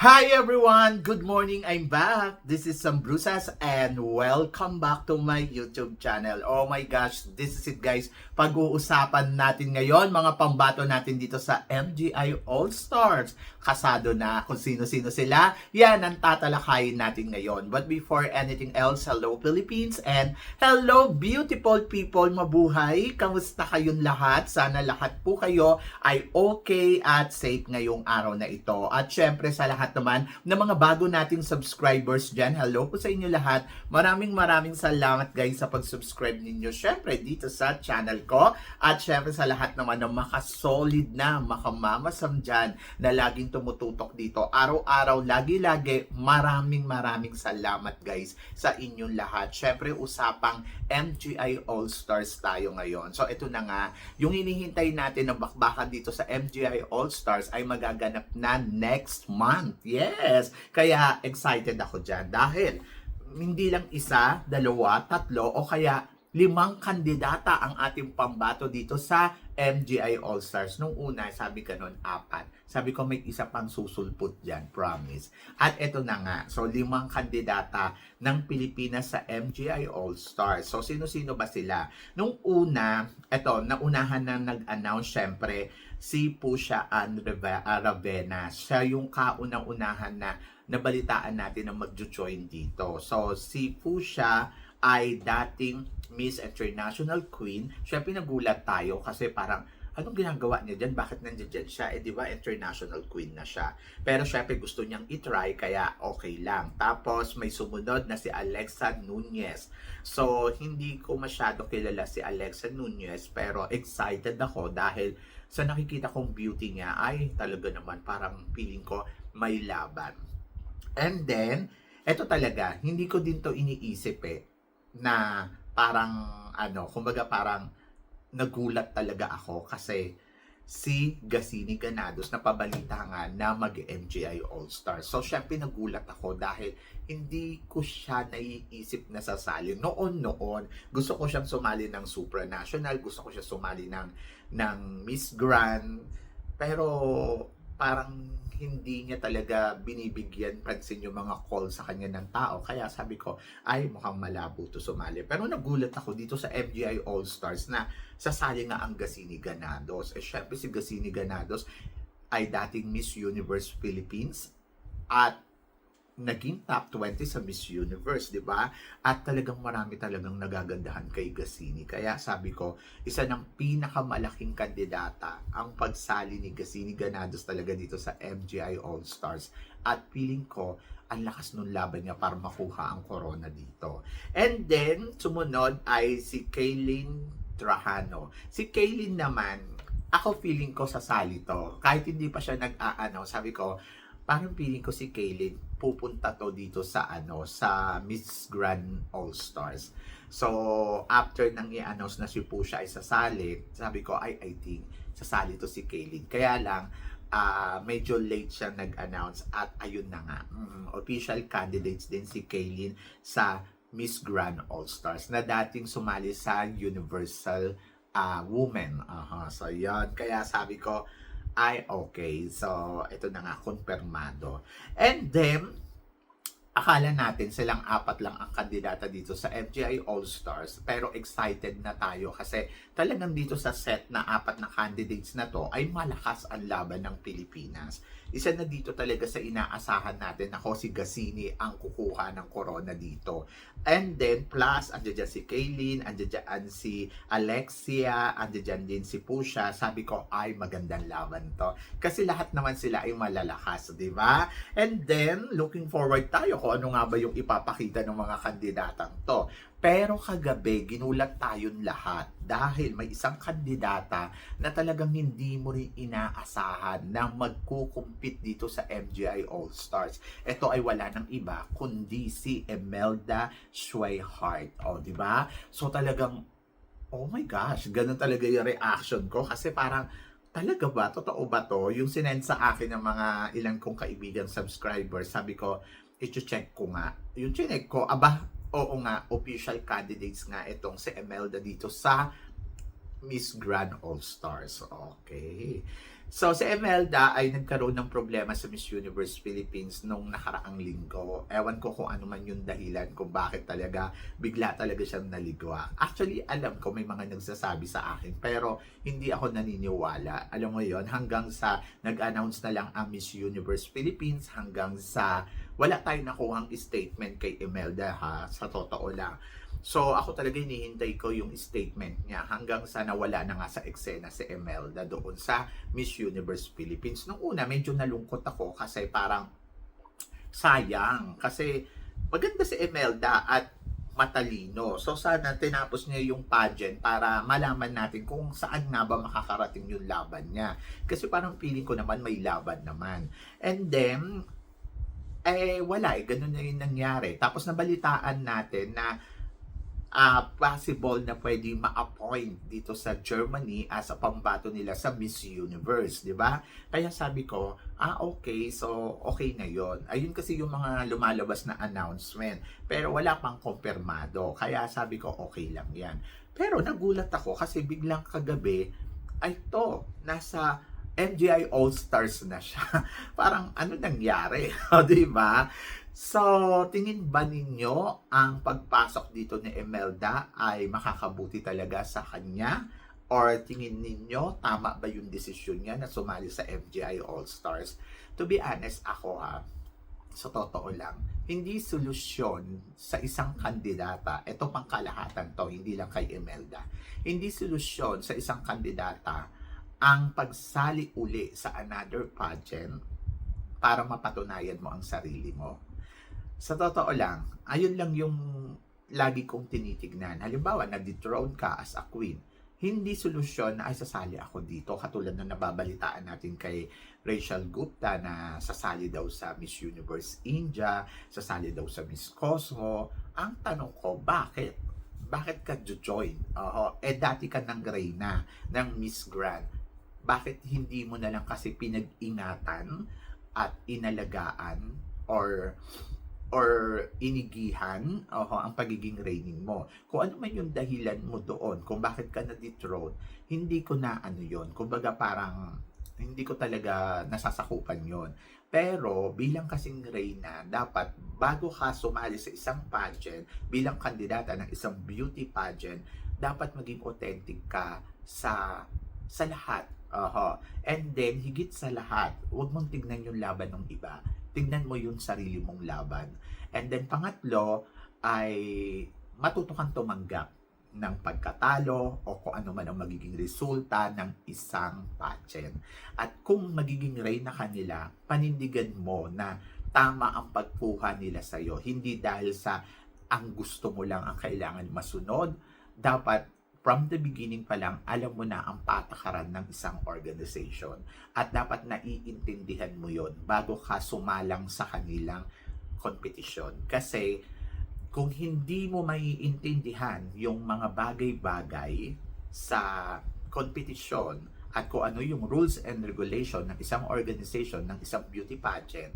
Hi everyone! Good morning! I'm back! This is Sam Brusas and welcome back to my YouTube channel. Oh my gosh, this is it guys. Pag-uusapan natin ngayon mga pambato natin dito sa MGI All-Stars. Kasado na kung sino-sino sila. Yan ang tatalakayin natin ngayon. But before anything else, hello Philippines and hello beautiful people! Mabuhay! Kamusta kayong lahat? Sana lahat po kayo ay okay at safe ngayong araw na ito. At syempre sa lahat naman ng mga bago nating subscribers dyan, hello po sa inyo lahat. Maraming salamat guys sa pag-subscribe ninyo syempre dito sa channel ko. At syempre sa lahat naman ng makasolid na, makamamasam dyan na laging tumututok dito araw-araw, lagi-lagi. Maraming salamat guys sa inyong lahat. Syempre usapang MGI All-Stars tayo ngayon. So ito na nga, yung hinihintay natin na bakbakan dito sa MGI All-Stars ay magaganap na next month. Yes! Kaya excited ako dyan dahil hindi lang isa, dalawa, tatlo o kaya 5 kandidata ang ating pambato dito sa MGI All-Stars. Nung una, sabi ka nun, 4. Sabi ko may isa pang susulpot dyan, promise. At eto na nga, so 5 kandidata ng Pilipinas sa MGI All-Stars. So sino-sino ba sila? Nung una, eto, naunahan na nag-announce syempre, si Pusha Ann Ravena. Siya yung kauna-unahan na nabalitaan natin na mag-join dito. So si Pusha ay dating Miss International Queen. Siya pinagulat tayo kasi parang anong ginagawa niya dyan? Bakit nandiyan siya? Eh di ba International Queen na siya? Pero syempre gusto niyang itry kaya okay lang. Tapos may sumunod na si Alexa Nunez. So hindi ko masyado kilala si Alexa Nunez pero excited ako dahil sa nakikita kong beauty niya ay talaga naman parang feeling ko may laban. And then, eto talaga, hindi ko din to iniisip na parang kumbaga parang nagulat talaga ako kasi si Gasini Ganados napabalita nga na mag-MGI All-Stars. So, syempre nagulat ako dahil hindi ko siya naiisip na sasali. Noon, gusto ko siyang sumali ng supranational, gusto ko siya sumali ng Miss Grand, pero parang hindi niya talaga binibigyan pansin yung mga call sa kanya ng tao. Kaya sabi ko, ay mukhang malabo to sumali. Pero nagulat ako dito sa MGI All-Stars na sasali nga ang Gasini Ganados. Eh syempre si Gasini Ganados ay dating Miss Universe Philippines at naging top 20 sa Miss Universe, di ba? At talagang marami talagang nagagandahan kay Gasini. Kaya sabi ko, isa ng pinakamalaking kandidata ang pagsali ni Gasini Ganados talaga dito sa MGI All-Stars. At feeling ko, ang lakas nung laban niya para makuha ang corona dito. And then, sumunod ay si Kaylin Trajano. Si Kaylin naman, ako feeling ko sasali to. Kahit hindi pa siya sabi ko, parang feeling ko si Kaylin pupunta to dito sa sa Miss Grand All-Stars. So, after nang i-announce na si Pusha ay sasali, sabi ko, I think sasali to si Kaylin. Kaya lang, medyo late siya nag-announce at ayun na nga, official candidates din si Kaylin sa Miss Grand All-Stars na dating sumali sa Universal Women. So, yan. Kaya sabi ko, ay okay. So, ito na nga, konfirmado. And then, akala natin silang 4 lang ang kandidata dito sa MGI All-Stars. Pero excited na tayo kasi talagang dito sa set na 4 na candidates na to ay malakas ang laban ng Pilipinas. Isa na dito talaga sa inaasahan natin ako si Gasini ang kukuha ng corona dito. And then plus, andyan si Kaylin, andyan si Alexia, andyan din si Pusha. Sabi ko, ay magandang laban to. Kasi lahat naman sila ay malalakas, di ba? And then, looking forward tayo kung ano nga ba yung ipapakita ng mga kandidatang to. Pero kagabi, ginulat tayong lahat dahil may isang kandidata na talagang hindi mo rin inaasahan na magkukumpit dito sa MGI All-Stars. Ito ay wala ng iba kundi si Imelda Schweighart. O, di ba? So talagang, oh my gosh, ganun talaga yung reaction ko kasi parang, talaga ba? Totoo ba to? Yung sinend sa akin ng mga ilang kong kaibigan subscribers, sabi ko, i-check ko nga. Yung chinek ko, oo nga, official candidates nga itong si Imelda dito sa Miss Grand All-Stars. Okay. So, si Emelda ay nagkaroon ng problema sa Miss Universe Philippines nung nakaraang linggo. Ewan ko kung ano man yung dahilan kung bakit talaga bigla talaga siyang naligwa. Actually, alam ko may mga nagsasabi sa akin pero hindi ako naniniwala. Alam mo yon, hanggang sa nag-announce na lang ang Miss Universe Philippines, hanggang sa wala tayong nakuhang statement kay Emelda, ha, sa totoo lang. So, ako talaga hinihintay ko yung statement niya hanggang sa nawala na nga sa eksena si Emelda doon sa Miss Universe Philippines. Nung una, medyo nalungkot ako kasi parang sayang. Kasi maganda si Emelda at matalino. So, sana tinapos niya yung pageant para malaman natin kung saan nga ba makakarating yung laban niya. Kasi parang feeling ko naman may laban naman. And then, wala ganun na yung nangyari. Tapos nabalitaan natin na possible na pwede ma-appoint dito sa Germany as a pambato nila sa Miss Universe, di ba? Kaya sabi ko, okay, so okay na yon. Ayun kasi yung mga lumalabas na announcement, pero wala pang kumpirmado. Kaya sabi ko, okay lang yan. Pero nagulat ako kasi biglang kagabi, ay to, nasa MGI All-Stars na siya. Parang ano nangyari, di ba? So, tingin ba ninyo ang pagpasok dito ni Emelda ay makakabuti talaga sa kanya? Or tingin ninyo, tama ba yung desisyon niya na sumali sa MGI All-Stars? To be honest, ako sa totoo lang, hindi solusyon sa isang kandidata, ito pang kalahatan to, hindi lang kay Emelda, hindi solusyon sa isang kandidata ang pagsali uli sa another pageant para mapatunayan mo ang sarili mo. Sa totoo lang, ayun lang yung lagi kong tinitignan. Halimbawa, na-dethrone ka as a queen. Hindi solusyon na ay sasali ako dito. Katulad na nababalitaan natin kay Rachel Gupta na sasali daw sa Miss Universe India, sasali daw sa Miss Cosmo. Ang tanong ko, bakit? Bakit ka join? Dati ka ng reyna ng Miss Grand. Bakit hindi mo na lang kasi pinag-ingatan at inalagaan or inigihan ang pagiging reigning mo. Kung ano man yung dahilan mo doon, kung bakit ka na-dethrone, hindi ko na yon. Kumbaga parang hindi ko talaga nasasakupan yon. Pero bilang kasing reyna, dapat bago ka sumali sa isang pageant, bilang kandidata ng isang beauty pageant, dapat maging authentic ka sa lahat. And then, higit sa lahat, huwag mong tignan yung laban ng iba. Tignan mo yung sarili mong laban. And then, pangatlo, ay matuto kang tumanggap ng pagkatalo o kung ano man ang magiging resulta ng isang pageant. At kung magiging reyna ka nila, panindigan mo na tama ang pagkuha nila sa'yo. Hindi dahil sa ang gusto mo lang ang kailangan masunod. Dapat from the beginning pa lang, alam mo na ang patakaran ng isang organization. At dapat naiintindihan mo yon bago ka sumalang sa kanilang kompetisyon. Kasi kung hindi mo maiintindihan yung mga bagay-bagay sa kompetisyon at kung ano yung rules and regulation ng isang organization, ng isang beauty pageant,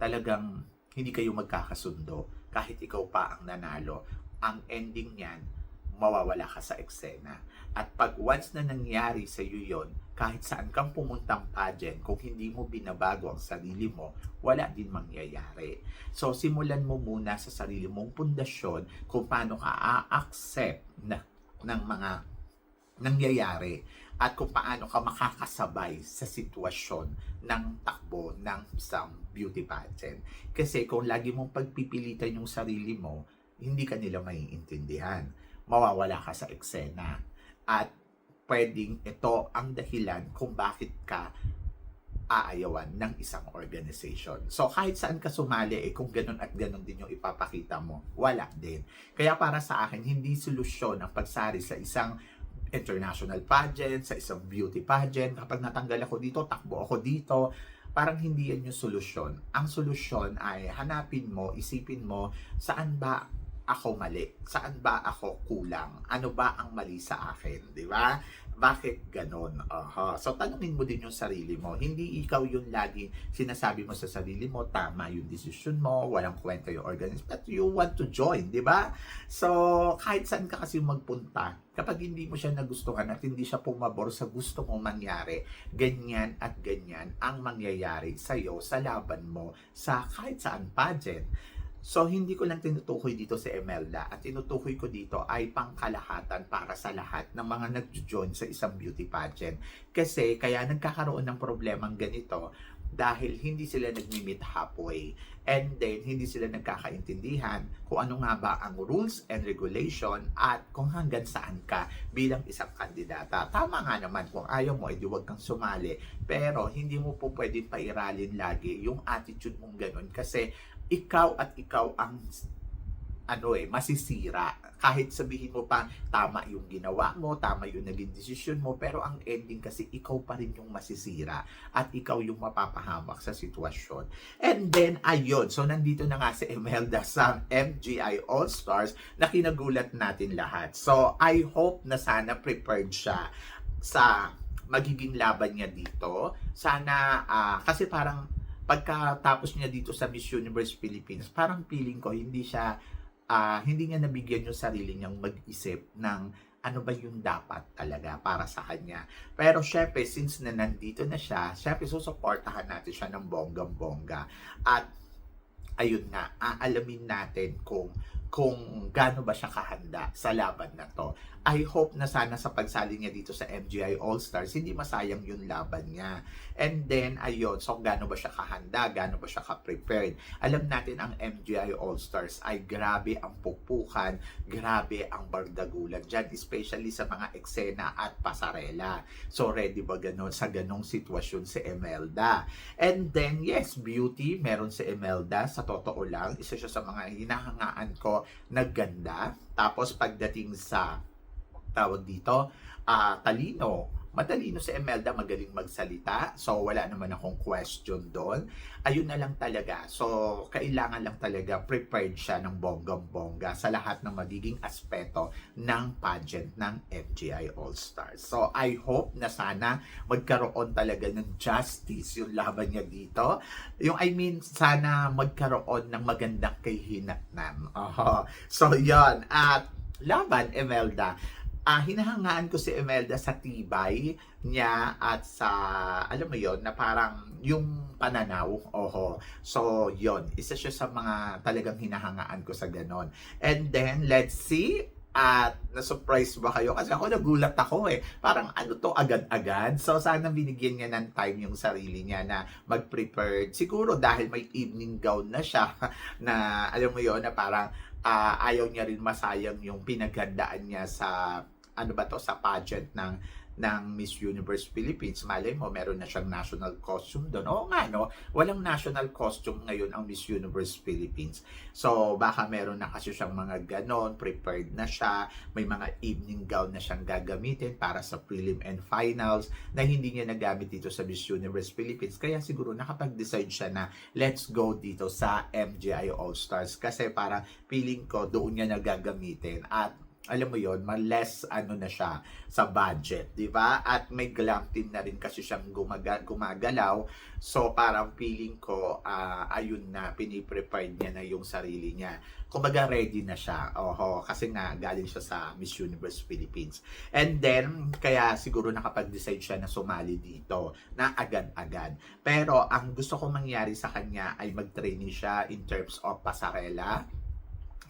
talagang hindi kayo magkakasundo kahit ikaw pa ang nanalo. Ang ending niyan, mawawala ka sa eksena. At pag once na nangyari sa iyo yon, kahit saan kang pumuntang pageant, kung hindi mo binabago ang sarili mo, wala din mangyayari. So, simulan mo muna sa sarili mong pundasyon kung paano ka a-accept ng mga nangyayari at kung paano ka makakasabay sa sitwasyon ng takbo ng isang beauty pageant. Kasi kung lagi mong pagpipilitan yung sarili mo, hindi ka nila maiintindihan. Mawawala ka sa eksena at pwedeng ito ang dahilan kung bakit ka aayawan ng isang organization. So kahit saan ka sumali, kung ganun at ganun din yung ipapakita mo, wala din. Kaya para sa akin, hindi solusyon ang pagsari sa isang international pageant, sa isang beauty pageant. Kapag natanggal ako dito, takbo ako dito, parang hindi yan yung solusyon. Ang solusyon ay hanapin mo, isipin mo, saan ba ako mali? Saan ba ako kulang? Ano ba ang mali sa akin? Di ba? Bakit ganon? Aha. So, tanungin mo din yung sarili mo. Hindi ikaw yung laging sinasabi mo sa sarili mo, tama yung decision mo, walang kwenta yung organism, but you want to join, di ba? So, kahit saan ka kasi magpunta, kapag hindi mo siya nagustuhan at hindi siya pumabor sa gusto mong mangyari, ganyan at ganyan ang mangyayari sa'yo, sa laban mo, sa kahit saan pageant. So, hindi ko lang tinutukoy dito si Imelda at tinutukoy ko dito ay pangkalahatan para sa lahat ng mga nag-join sa isang beauty pageant. Kasi, kaya nagkakaroon ng problemang ganito dahil hindi sila nagmi-meet halfway. And then, hindi sila nagkakaintindihan kung ano nga ba ang rules and regulation at kung hanggang saan ka bilang isang kandidata. Tama nga naman, kung ayaw mo, edi huwag kang sumali. Pero, hindi mo po pwedeng pairalin lagi yung attitude mong ganun kasi ikaw at ikaw ang masisira. Kahit sabihin mo pa, tama yung ginawa mo, tama yung naging desisyon mo, pero ang ending kasi ikaw pa rin yung masisira at ikaw yung mapapahamak sa sitwasyon. And then, ayun. So, nandito na nga si Imelda sa MGI All-Stars na kinagulat natin lahat. So, I hope na sana prepared siya sa magiging laban niya dito. Sana, kasi parang pagkatapos niya dito sa Miss Universe Philippines, parang feeling ko hindi niya nabigyan yung sarili niyang mag-isip ng ano ba yung dapat talaga para sa kanya. Pero syempre, since na nandito na siya, syempre susuportahan natin siya ng bonggang-bongga. At ayun nga, aalamin natin kung gaano ba siya kahanda sa laban na to. I hope na sana sa pagsali niya dito sa MGI All-Stars, hindi masayang yung laban niya. And then, ayun, so gaano ba siya kahanda, gaano ba siya ka-prepared. Alam natin ang MGI All-Stars ay grabe ang pukpukan, grabe ang bardagulan dyan, especially sa mga eksena at pasarela. So, ready ba ganon sa ganong sitwasyon si Imelda? And then, yes, beauty, meron si Imelda, sa totoo lang, isa siya sa mga hinahangaan ko na ganda. Tapos, pagdating sa tawag dito, talino. Matalino si Imelda, magaling magsalita. So, wala naman akong question doon. Ayun na lang talaga. So, kailangan lang talaga prepared siya ng bonggang-bongga sa lahat ng magiging aspeto ng pageant ng MGI All-Stars. So, I hope na sana magkaroon talaga ng justice yung laban niya dito. Sana magkaroon ng magandang kahinatnan. So, yon. At laban, Imelda. Hinahangaan ko si Imelda sa tibay niya at sa, alam mo yon na parang yung pananaw. So, yon. Isa siya sa mga talagang hinahangaan ko sa ganon. And then, let's see. At na-surprise ba kayo? Kasi ako nagulat ako Parang ano to agad-agad. So sana binigyan niya ng time yung sarili niya na mag-prepare. Siguro dahil may evening gown na siya na alam mo yon na parang ayaw niya rin masayang yung pinaghandaan niya sa sa pageant ng Miss Universe Philippines. Malay mo, meron na siyang national costume doon. Oo nga, no? Walang national costume ngayon ang Miss Universe Philippines. So, baka meron na kasi siyang mga ganon, prepared na siya, may mga evening gown na siyang gagamitin para sa prelim and finals na hindi niya nagamit dito sa Miss Universe Philippines. Kaya siguro nakapag-decide siya na let's go dito sa MGI All-Stars kasi parang feeling ko doon niya nagagamitin at alam mo yon, less na siya sa budget, di ba? At may glam team na rin kasi siyang gumagalaw. So, parang feeling ko, ayun na, piniprepared niya na yung sarili niya. Kumbaga, ready na siya. Kasi nga, galing siya sa Miss Universe Philippines. And then, kaya siguro nakapag-decide siya na sumali dito, na agad-agad. Pero, ang gusto ko mangyari sa kanya ay mag-training siya in terms of pasarela.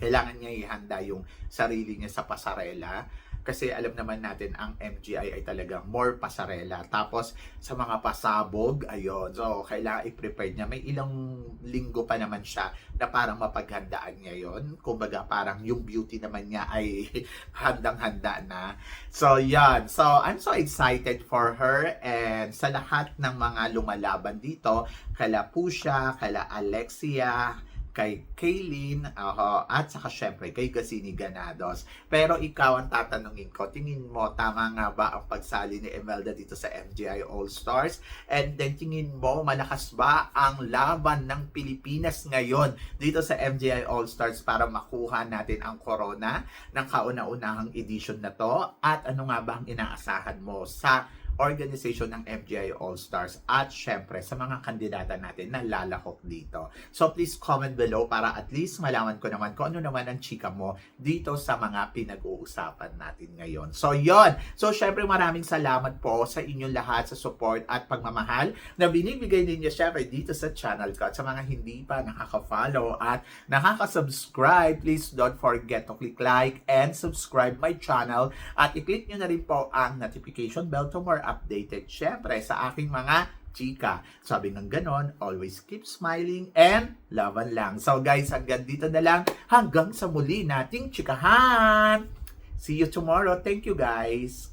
Kailangan niya ihanda yung sarili niya sa pasarela. Kasi alam naman natin, ang MGI ay talaga more pasarela. Tapos, sa mga pasabog, ayun. So, kailangan i-prepare niya. May ilang linggo pa naman siya na parang mapaghandaan niya yon. Kumbaga, parang yung beauty naman niya ay handang-handa na. So, yan. So, I'm so excited for her. And sa lahat ng mga lumalaban dito, kala Pusha, kala Alexia, kay Kaylin, at saka syempre kay Gasini Ganados. Pero ikaw ang tatanungin ko, tingin mo tama nga ba ang pagsali ni Imelda dito sa MGI All-Stars? And then tingin mo malakas ba ang laban ng Pilipinas ngayon dito sa MGI All-Stars para makuha natin ang corona ng kauna-unahang edition na to? At ano nga ba ang inaasahan mo sa organization ng MGI All-Stars at syempre sa mga kandidata natin na lalahok dito. So please comment below para at least malaman ko naman kung ano naman ang chika mo dito sa mga pinag-uusapan natin ngayon. So yon. So syempre maraming salamat po sa inyong lahat sa support at pagmamahal na binibigay ninyo syempre dito sa channel ko. At sa mga hindi pa nakaka-follow at nakaka-subscribe, please don't forget to click like and subscribe my channel at i-click nyo na rin po ang notification bell to more updated syempre sa aking mga chika. Sabi ng ganon, always keep smiling and laban lang. So guys, hanggang dito na lang. Hanggang sa muli nating chikahan. See you tomorrow. Thank you guys.